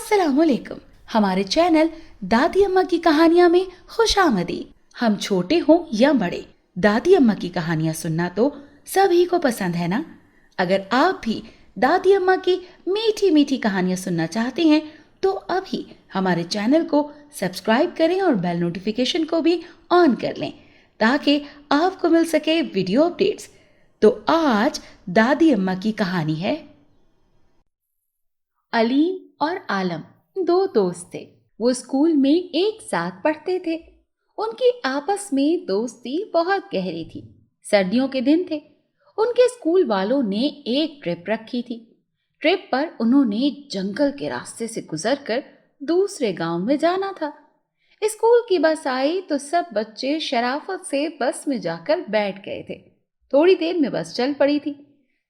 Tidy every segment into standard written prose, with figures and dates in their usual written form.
अस्सलाम वालेकुम। हमारे चैनल दादी अम्मा की कहानियां में खुशामदीद। हम छोटे हों या बड़े, दादी अम्मा की कहानियां सुनना तो सभी को पसंद है ना। अगर आप भी दादी अम्मा की मीठी मीठी कहानियां सुनना चाहते हैं तो अभी हमारे चैनल को सब्सक्राइब करें और बेल नोटिफिकेशन को भी ऑन कर लें ताकि आपको मिल सके वीडियो अपडेट्स। तो आज दादी अम्मा की कहानी है अलीम और आलम। दो दोस्त थे। वो स्कूल में एक साथ पढ़ते थे। उनकी आपस में दोस्ती बहुत गहरी थी। सर्दियों के दिन थे। उनके स्कूल वालों ने एक ट्रिप रखी थी। ट्रिप पर उन्होंने जंगल के रास्ते से गुजरकर दूसरे गांव में जाना था। स्कूल की बस आई तो सब बच्चे शराफत से बस में जाकर बैठ गए थे। थोड़ी देर में बस चल पड़ी थी।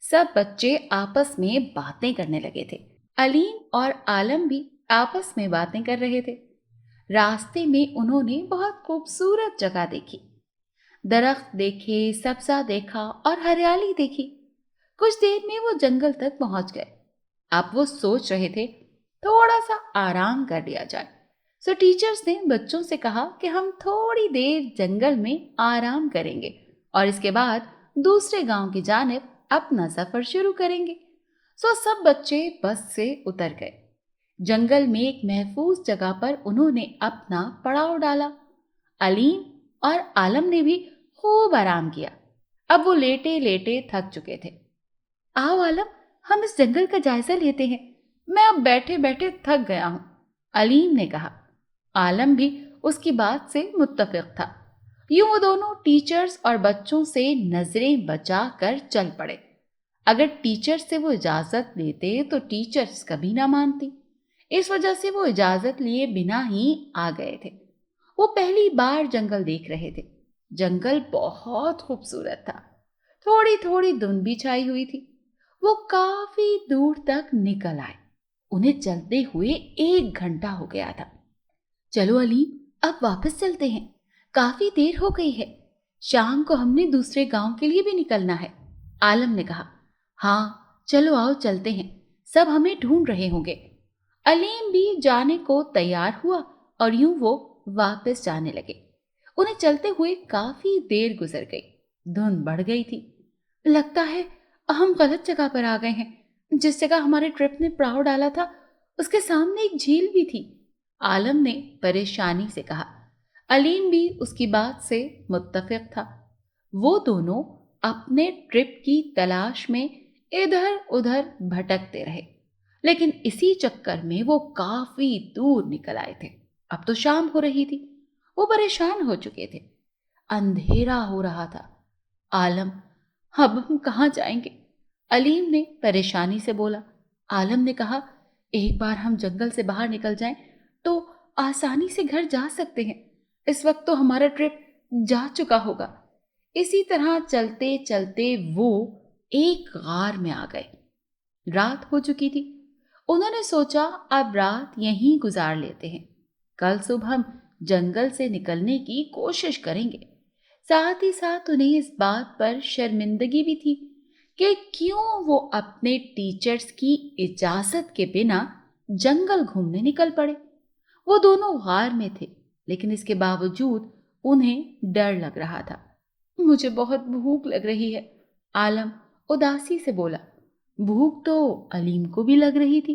सब बच्चे आपस में बातें करने लगे थे। अलीम और आलम भी आपस में बातें कर रहे थे। रास्ते में उन्होंने बहुत खूबसूरत जगह देखी। दरख्त देखे, सब्जा देखा और हरियाली देखी। कुछ देर में वो जंगल तक पहुंच गए। अब वो सोच रहे थे थोड़ा सा आराम कर लिया जाए। सो टीचर्स ने बच्चों से कहा कि हम थोड़ी देर जंगल में आराम करेंगे और इसके बाद दूसरे गांव की जानिब अपना सफर शुरू करेंगे। सो सब बच्चे बस से उतर गए। जंगल में एक महफूज जगह पर उन्होंने अपना पड़ाव डाला। अलीम और आलम ने भी खूब आराम किया। अब वो लेटे लेटे थक चुके थे। आओ आलम, हम इस जंगल का जायजा लेते हैं। मैं अब बैठे बैठे थक गया हूं, अलीम ने कहा। आलम भी उसकी बात से मुत्तफिक था। यूं वो दोनों टीचर्स और बच्चों से नजरें बचा कर चल पड़े। अगर टीचर से वो इजाजत लेते तो टीचर्स कभी ना मानती। इस वजह से वो इजाजत लिए बिना ही आ गए थे। वो पहली बार जंगल देख रहे थे। जंगल बहुत खूबसूरत था। थोड़ी थोड़ी धुंध भी छाई हुई थी। वो काफी दूर तक निकल आए। उन्हें चलते हुए 1 घंटा हो गया था। चलो अलीम, अब वापस चलते हैं। काफी देर हो गई है। शाम को हमने दूसरे गांव के लिए भी निकलना है, आलम ने कहा। हाँ चलो आओ चलते हैं, सब हमें ढूंढ रहे होंगे। अलीम भी जाने को तैयार हुआ और यूं वो वापस जाने लगे। उन्हें चलते हुए काफी देर गुजर गई। धुंध बढ़ गई थी। लगता है हम गलत जगह पर आ गए हैं। जिस जगह हमारे ट्रिप ने पड़ाव डाला था उसके सामने एक झील भी थी, आलम ने परेशानी से कहा। अलीम भी उसकी बात से मुत्तफिक था। वो दोनों अपने ट्रिप की तलाश में इधर उधर भटकते रहे, लेकिन इसी चक्कर में वो काफी दूर निकल आए थे। अब तो शाम हो रही थी। वो परेशान हो चुके थे। अंधेरा हो रहा था। आलम, अब हम कहाँ जाएंगे? अलीम ने परेशानी से बोला। आलम ने कहा, एक बार हम जंगल से बाहर निकल जाएं तो आसानी से घर जा सकते हैं। इस वक्त तो हमारा ट्रिप जा चुका होगा। इसी तरह चलते चलते वो एक गार में आ गए। रात हो चुकी थी। उन्होंने सोचा अब रात यहीं गुजार लेते हैं। कल सुबह हम जंगल से निकलने की कोशिश करेंगे। साथ ही साथ उन्हें इस बात पर शर्मिंदगी भी थी कि क्यों वो अपने टीचर्स की इजाजत के बिना जंगल घूमने निकल पड़े। वो दोनों गार में थे, लेकिन इसके बावजूद उन्हें डर लग रहा था। मुझे बहुत भूख लग रही है, आलम उदासी से बोला। भूख तो अलीम को भी लग रही थी।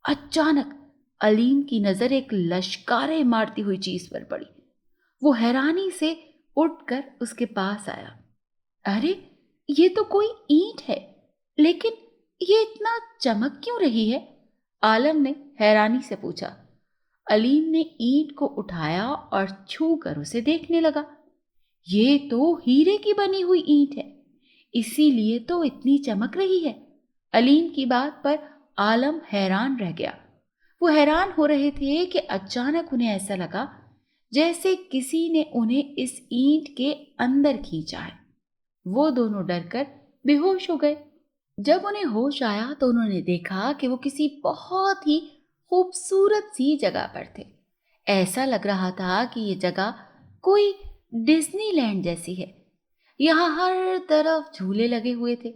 अचानक अलीम की नजर एक लश्कारे मारती हुई चीज पर पड़ी। वो हैरानी से उठकर उसके पास आया। अरे, ये तो कोई ईंट है, लेकिन ये इतना चमक क्यों रही है? आलम ने हैरानी से पूछा। अलीम ने ईंट को उठाया और छू कर उसे देखने लगा। ये तो हीरे की बनी हुई ईंट है, इसीलिए तो इतनी चमक रही है। अलीम की बात पर आलम हैरान रह गया। वो हैरान हो रहे थे कि अचानक उन्हें ऐसा लगा जैसे किसी ने उन्हें इस ईंट के अंदर खींचा है। वो दोनों डरकर बेहोश हो गए। जब उन्हें होश आया तो उन्होंने देखा कि वो किसी बहुत ही खूबसूरत सी जगह पर थे। ऐसा लग रहा था कि ये जगह कोई डिज्नीलैंड जैसी है। यहाँ हर तरफ झूले लगे हुए थे।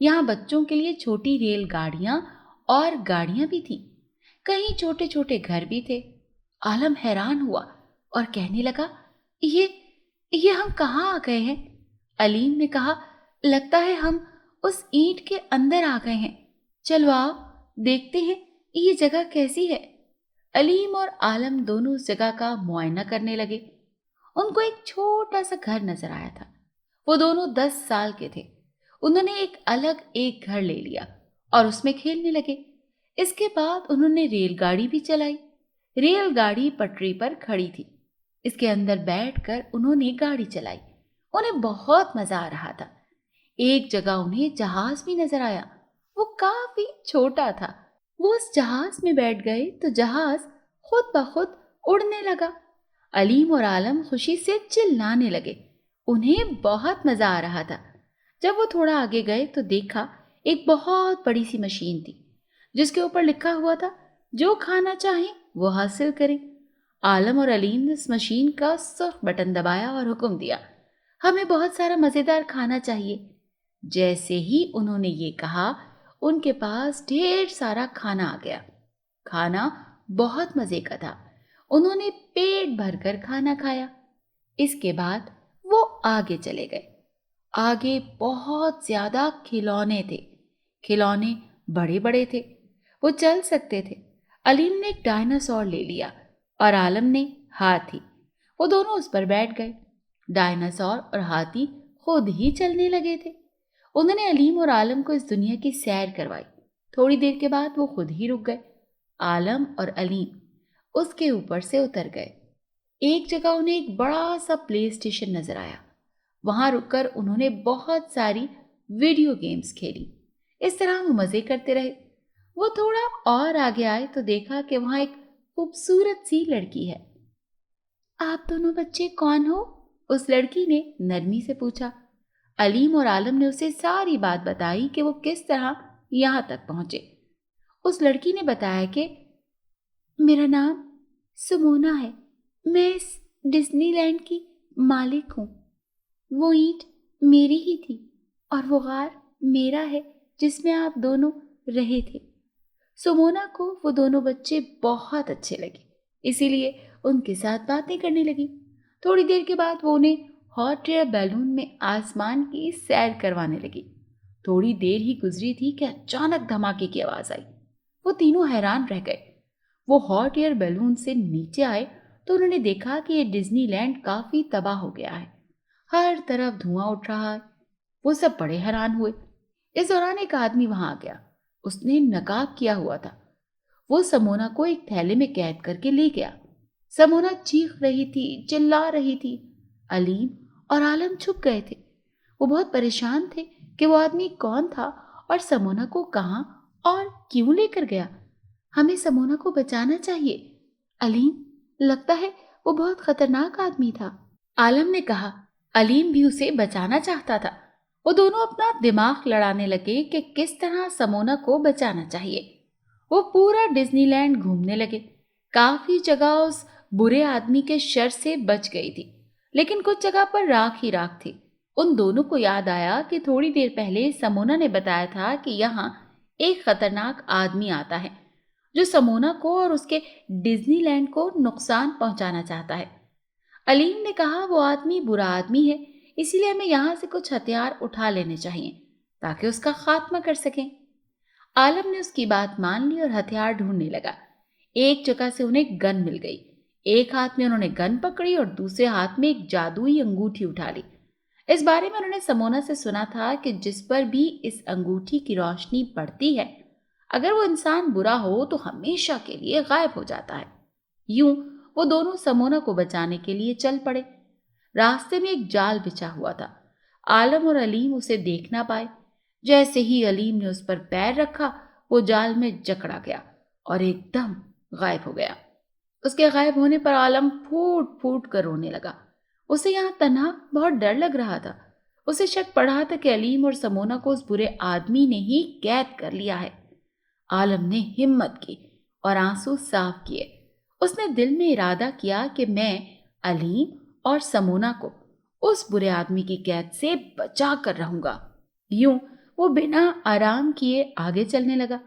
यहाँ बच्चों के लिए छोटी रेलगाड़ियाँ और गाड़ियाँ भी थीं। कहीं छोटे छोटे घर भी थे। आलम हैरान हुआ और कहने लगा, ये ये हम कहाँ आ गए हैं? अलीम ने कहा, लगता है हम उस ईंट के अंदर आ गए हैं। चलो आओ, देखते हैं ये जगह कैसी है। अलीम और आलम दोनों उस जगह का मुआयना करने लगे। उनको एक छोटा सा घर नजर आया था। वो दोनों 10 साल के थे। उन्होंने एक घर ले लिया और उसमें खेलने लगे। इसके बाद उन्होंने रेलगाड़ी भी चलाई। रेलगाड़ी पटरी पर खड़ी थी। इसके अंदर बैठकर उन्होंने गाड़ी चलाई। उन्हें बहुत मजा आ रहा था। एक जगह उन्हें जहाज भी नजर आया। वो काफी छोटा था। वो उस जहाज में बैठ गए तो जहाज खुद ब खुद उड़ने लगा। अलीम और आलम खुशी से चिल्लाने लगे। उन्हें बहुत मजा आ रहा था। जब वो थोड़ा आगे गए तो देखा एक बहुत बड़ी सी मशीन थी जिसके ऊपर लिखा हुआ था, जो खाना चाहे वो हासिल करें। आलम और अलीम ने उस मशीन का सुर्ख बटन दबाया और हुक्म दिया, हमें बहुत सारा मजेदार खाना चाहिए। जैसे ही उन्होंने ये कहा, उनके पास ढेर सारा खाना आ गया। खाना बहुत मजे का था। उन्होंने पेट भरकर खाना खाया। इसके बाद वो आगे चले गए। आगे बहुत ज्यादा खिलौने थे। खिलौने बड़े बड़े थे। वो चल सकते थे। अलीम ने एक डायनासोर ले लिया और आलम ने हाथी। वो दोनों उस पर बैठ गए। डायनासोर और हाथी खुद ही चलने लगे थे। उन्होंने अलीम और आलम को इस दुनिया की सैर करवाई। थोड़ी देर के बाद वो खुद ही रुक गए। आलम और अलीम उसके ऊपर से उतर गए। एक जगह उन्हें एक बड़ा सा प्ले स्टेशन नजर आया। वहां रुककर उन्होंने बहुत सारी वीडियो गेम्स खेली। इस तरह वो मजे करते रहे। वो थोड़ा और आगे आए तो देखा कि वहां एक खूबसूरत सी लड़की है। आप दोनों बच्चे कौन हो? उस लड़की ने नरमी से पूछा। अलीम और आलम ने उसे सारी बात बताई कि वो किस तरह यहां तक पहुंचे। उस लड़की ने बताया कि मेरा नाम सुमोना है। मैं इस डिज्नीलैंड की मालिक हूँ। वो ईंट मेरी ही थी और वो गार मेरा है जिसमें आप दोनों रहे थे। सुमोना को वो दोनों बच्चे बहुत अच्छे लगे, इसीलिए उनके साथ बातें करने लगी। थोड़ी देर के बाद वो उन्हें हॉट एयर बैलून में आसमान की सैर करवाने लगी। थोड़ी देर ही गुजरी थी कि अचानक धमाके की आवाज आई। वो तीनों हैरान रह गए। वो हॉट एयर बैलून से नीचे आए तो उन्होंने देखा कि ये डिज्नीलैंड काफी तबाह हो गया है। हर तरफ धुआं उठ रहा है। वो सब बड़े हैरान हुए। इस दौरान एक आदमी वहां आ गया। उसने नकाब किया हुआ था। वो समोना को एक थैले में कैद करके ले गया। समोना चीख रही थी, चिल्ला रही थी। अलीम और आलम छुप गए थे। वो बहुत परेशान थे कि वो आदमी कौन था और समोना को कहां और क्यों लेकर गया। हमें समोना को बचाना चाहिए। अलीम, लगता है वो बहुत खतरनाक आदमी था। आलम ने कहा। अलीम भी उसे बचाना चाहता था। वो दोनों अपना दिमाग लड़ाने लगे कि किस तरह समोना को बचाना चाहिए। वो पूरा डिज्नीलैंड घूमने लगे। काफी जगह उस बुरे आदमी के शर से बच गई थी, लेकिन कुछ जगह पर राख ही राख थी। उन दोनों को याद आया कि थोड़ी देर पहले समोना ने बताया था कि यहाँ एक खतरनाक आदमी आता है जो समोना को और उसके डिज्नीलैंड को नुकसान पहुंचाना चाहता है। अलीम ने कहा, वो आदमी बुरा आदमी है, इसीलिए हमें यहाँ से कुछ हथियार उठा लेने चाहिए ताकि उसका खात्मा कर सकें। आलम ने उसकी बात मान ली और हथियार ढूंढने लगा। एक जगह से उन्हें गन मिल गई। एक हाथ में उन्होंने गन पकड़ी और दूसरे हाथ में एक जादुई अंगूठी उठा ली। इस बारे में उन्होंने समोना से सुना था कि जिस पर भी इस अंगूठी की रोशनी पड़ती है, अगर वो इंसान बुरा हो तो हमेशा के लिए गायब हो जाता है। यूं वो दोनों समोना को बचाने के लिए चल पड़े। रास्ते में एक जाल बिछा हुआ था। आलम और अलीम उसे देख ना पाए। जैसे ही अलीम ने उस पर पैर रखा, वो जाल में जकड़ा गया और एकदम गायब हो गया। उसके गायब होने पर आलम फूट फूट कर रोने लगा। उसे यहाँ तन्हा बहुत डर लग रहा था। उसे शक पड़ा था कि अलीम और समोना को उस बुरे आदमी ने ही कैद कर लिया है। आलम ने हिम्मत की और आंसू साफ किए। उसने दिल में इरादा किया कि मैं अलीम और समोना को उस बुरे आदमी की कैद से बचा कर रहूंगा। यूं वो बिना आराम किए आगे चलने लगा।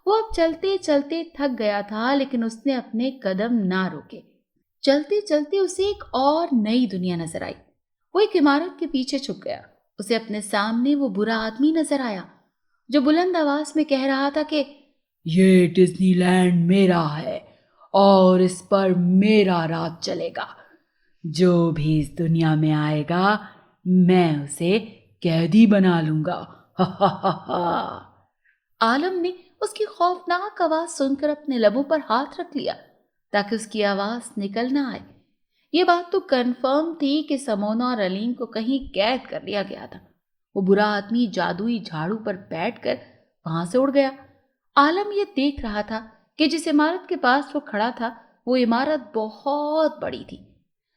वो अब चलते चलते थक गया था, लेकिन उसने अपने कदम ना रोके। चलते चलते उसे एक और नई दुनिया नजर आई। वो एक इमारत के पीछे छुप गया। उसे अपने सामने वो बुरा आदमी नजर आया जो बुलंद आवाज में कह रहा था कि ये डिज्नीलैंड मेरा है और इस पर मेरा राज चलेगा। जो भी इस दुनिया में आएगा मैं उसे कैदी बना लूंगा। हा हा हा हा। आलम ने उसकी खौफनाक आवाज सुनकर अपने लबों पर हाथ रख लिया ताकि उसकी आवाज निकल ना आए। ये बात तो कंफर्म थी कि समोना और अलीम को कहीं कैद कर लिया गया था। वो बुरा आदमी जादुई झाड़ू पर बैठकर वहां से उड़ गया। आलम ये देख रहा था कि जिस इमारत के पास वो खड़ा था वो इमारत बहुत बड़ी थी,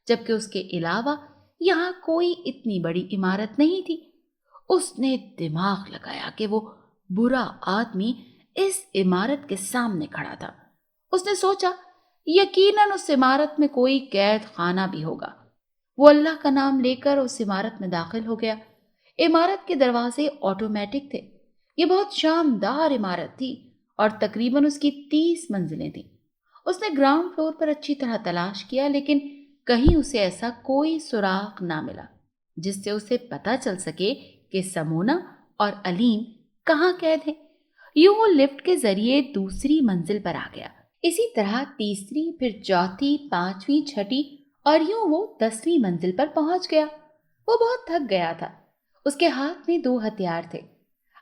जबकि उसके अलावा यहाँ कोई इतनी बड़ी इमारत नहीं थी। उसने दिमाग लगाया कि वो बुरा आदमी इस इमारत के सामने खड़ा था। उसने सोचा यकीनन उस इमारत में कोई कैद खाना भी होगा। वो अल्लाह का नाम लेकर उस इमारत में दाखिल हो गया। इमारत के दरवाजे ऑटोमेटिक थे। ये बहुत शानदार इमारत थी और तकरीबन उसकी 30 मंजिलें थी। उसने ग्राउंड फ्लोर पर अच्छी तरह तलाश किया, लेकिन कहीं उसे ऐसा कोई सुराग ना मिला जिससे उसे पता चल सके कि समोना और अलीम कहाँ कैद हैं। यूं वो लिफ्ट के जरिए दूसरी मंजिल पर आ गया। इसी तरह तीसरी, फिर चौथी, पांचवी, छठी और यूं वो 10वीं मंजिल पर पहुंच गया। वो बहुत थक गया था। उसके हाथ में 2 हथियार थे।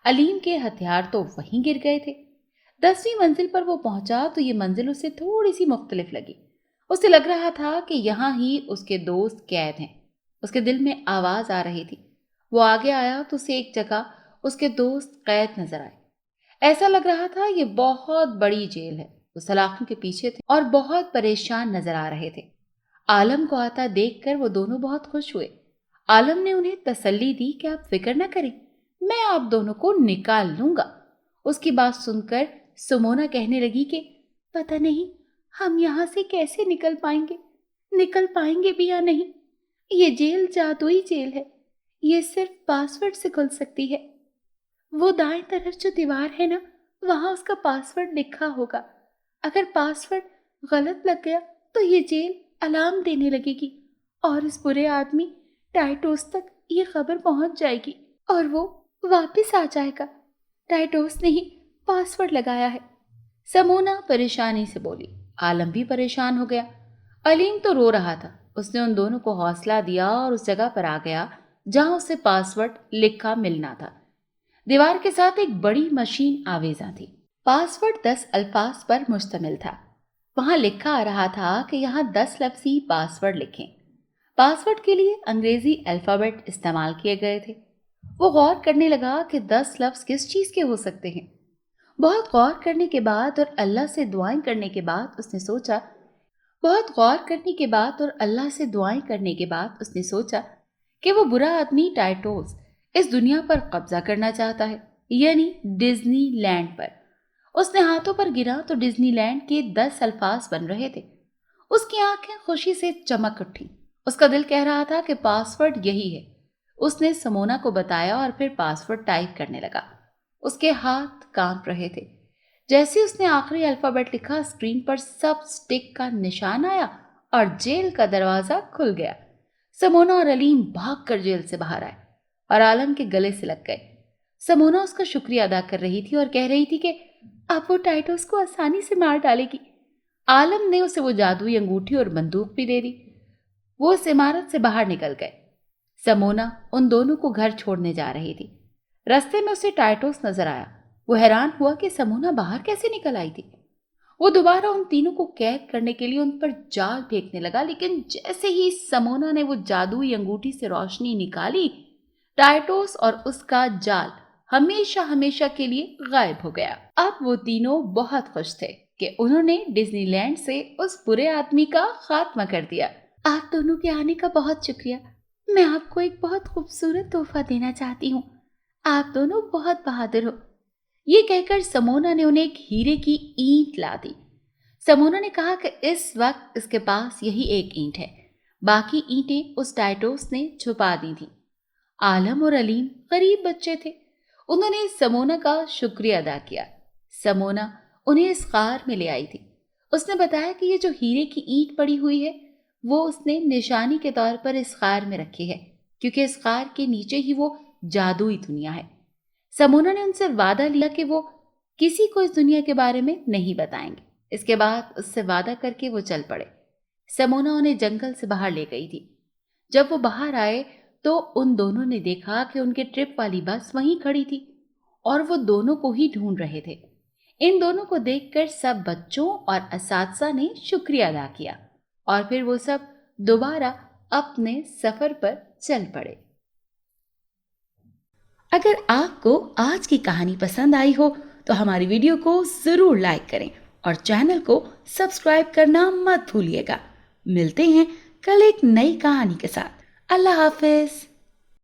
अलीम के हथियार तो वहीं गिर गए थे। 10वीं मंजिल पर वो पहुंचा तो ये मंजिल उसे थोड़ी सी मुख्तलिफ लगी। उसे लग रहा था कि यहाँ ही उसके दोस्त कैद हैं। उसके दिल में आवाज आ रही थी। वो आगे आया तो उसे एक जगह उसके दोस्त कैद नजर आए। ऐसा लग रहा था ये बहुत बड़ी जेल है। वो सलाखों के पीछे थे और बहुत परेशान नजर आ रहे थे। आलम को आता देखकर वो दोनों बहुत खुश हुए। आलम ने उन्हें तसल्ली दी कि आप फिक्र न करें, मैं आप दोनों को निकाल लूंगा। उसकी बात सुनकर सुमोना कहने लगी कि पता नहीं हम यहाँ से कैसे निकल पाएंगे भी या नहीं। ये जेल जादुई जेल है, ये सिर्फ पासवर्ड से खुल सकती है। वो दाएं तरफ जो दीवार है ना, वहां उसका पासवर्ड लिखा होगा। अगर पासवर्ड गलत लग गया तो ये जेल अलार्म देने लगेगी और इस बुरे आदमी टाइटोस तक ये खबर पहुंच जाएगी और वो वापस आ जाएगा। टाइटोस ने ही पासवर्ड लगाया है। समोना परेशानी से बोली। आलम भी परेशान हो गया। अलीम तो रो रहा था। उसने उन दोनों को हौसला दिया और उस जगह पर आ गया जहां उसे पासवर्ड लिखा मिलना था। दीवार के साथ एक बड़ी मशीन आवेजा थी। पासवर्ड 10 अल्फाज पर मुश्तमिल था। वहां लिखा आ रहा था कि यहाँ 10 लफ्जी पासवर्ड लिखें। पासवर्ड के लिए अंग्रेजी अल्फाबेट इस्तेमाल किए गए थे। वो गौर करने लगा कि 10 लफ्ज किस चीज के हो सकते हैं। बहुत गौर करने के बाद और अल्लाह से दुआएं करने के बाद उसने सोचा कि वो बुरा आदमी टाइटोस इस दुनिया पर कब्जा करना चाहता है, यानी डिज्नीलैंड पर। उसने हाथों पर गिरा तो डिज्नीलैंड के 10 अल्फाज बन रहे थे। उसकी आंखें खुशी से चमक उठी। उसका दिल कह रहा था कि पासवर्ड यही है। उसने समोना को बताया और फिर पासवर्ड टाइप करने लगा। उसके हाथ कांप रहे थे। जैसे उसने आखिरी अल्फाबेट लिखा, स्क्रीन पर सब स्टिक का निशान आया और जेल का दरवाजा खुल गया। समोना और अलीम भागकर जेल से बाहर आए और आलम के गले से लग गए। समोना उसका शुक्रिया अदा कर रही थी और कह रही थी कि अब वो टाइटोस को आसानी से मार डालेगी। आलम ने उसे वो जादुई अंगूठी और बंदूक भी दे दी। वो उस इमारत से बाहर निकल गए। समोना उन दोनों को घर छोड़ने जा रही थी। रास्ते में उसे टाइटोस नजर आया। वो हैरान हुआ कि समोना बाहर कैसे निकल आई थी। वो दोबारा उन तीनों को कैद करने के लिए उन पर जाल फेंकने लगा, लेकिन जैसे ही समोना ने वो जादुई अंगूठी से रोशनी निकाली, टाइटोस और उसका जाल हमेशा हमेशा के लिए गायब हो गया। अब वो तीनों बहुत खुश थे कि उन्होंने डिज्नीलैंड से उस बुरे आदमी का खात्मा कर दिया। आप दोनों के आने का बहुत शुक्रिया। मैं आपको एक बहुत खूबसूरत तोहफा देना चाहती हूँ। आप दोनों बहुत बहादुर हो। ये कहकर समोना ने उन्हें एक हीरे की ईंट ला दी। समोना ने कहा कि इस वक्त इसके पास यही एक ईंट है, बाकी ईंटें उस टाइटोस ने छुपा दी थी। आलम और अलीम गरीब बच्चे थे। उन्होंने समोना का शुक्रिया अदा किया। سمونا انہیں اس غار میں لے آئی تھی۔ اس نے بتایا کہ یہ جو ہیرے کی اینٹ پڑی ہوئی ہے وہ اس نے نشانی کے طور پر اس غار میں رکھی ہے، کیونکہ اس غار کے نیچے ہی وہ جادوئی دنیا ہے۔ سمونا نے ان سے وعدہ لیا کہ وہ کسی کو اس دنیا کے بارے میں نہیں بتائیں گے۔ اس کے بعد اس سے وعدہ کر کے وہ چل پڑے۔ سمونا انہیں جنگل سے باہر لے گئی تھی۔ جب وہ باہر آئے تو ان دونوں نے دیکھا کہ ان کے ٹرپ والی بس وہیں کھڑی تھی اور وہ دونوں کو ہی ڈھونڈ رہے تھے۔ ان دونوں کو دیکھ کر سب بچوں اور اساتذہ نے شکریہ ادا کیا اور پھر وہ سب دوبارہ اپنے سفر پر چل پڑے۔ اگر آپ کو آج کی کہانی پسند آئی ہو تو ہماری ویڈیو کو ضرور لائک کریں اور چینل کو سبسکرائب کرنا مت بھولیے گا۔ ملتے ہیں کل ایک نئی کہانی کے ساتھ۔ اللہ حافظ۔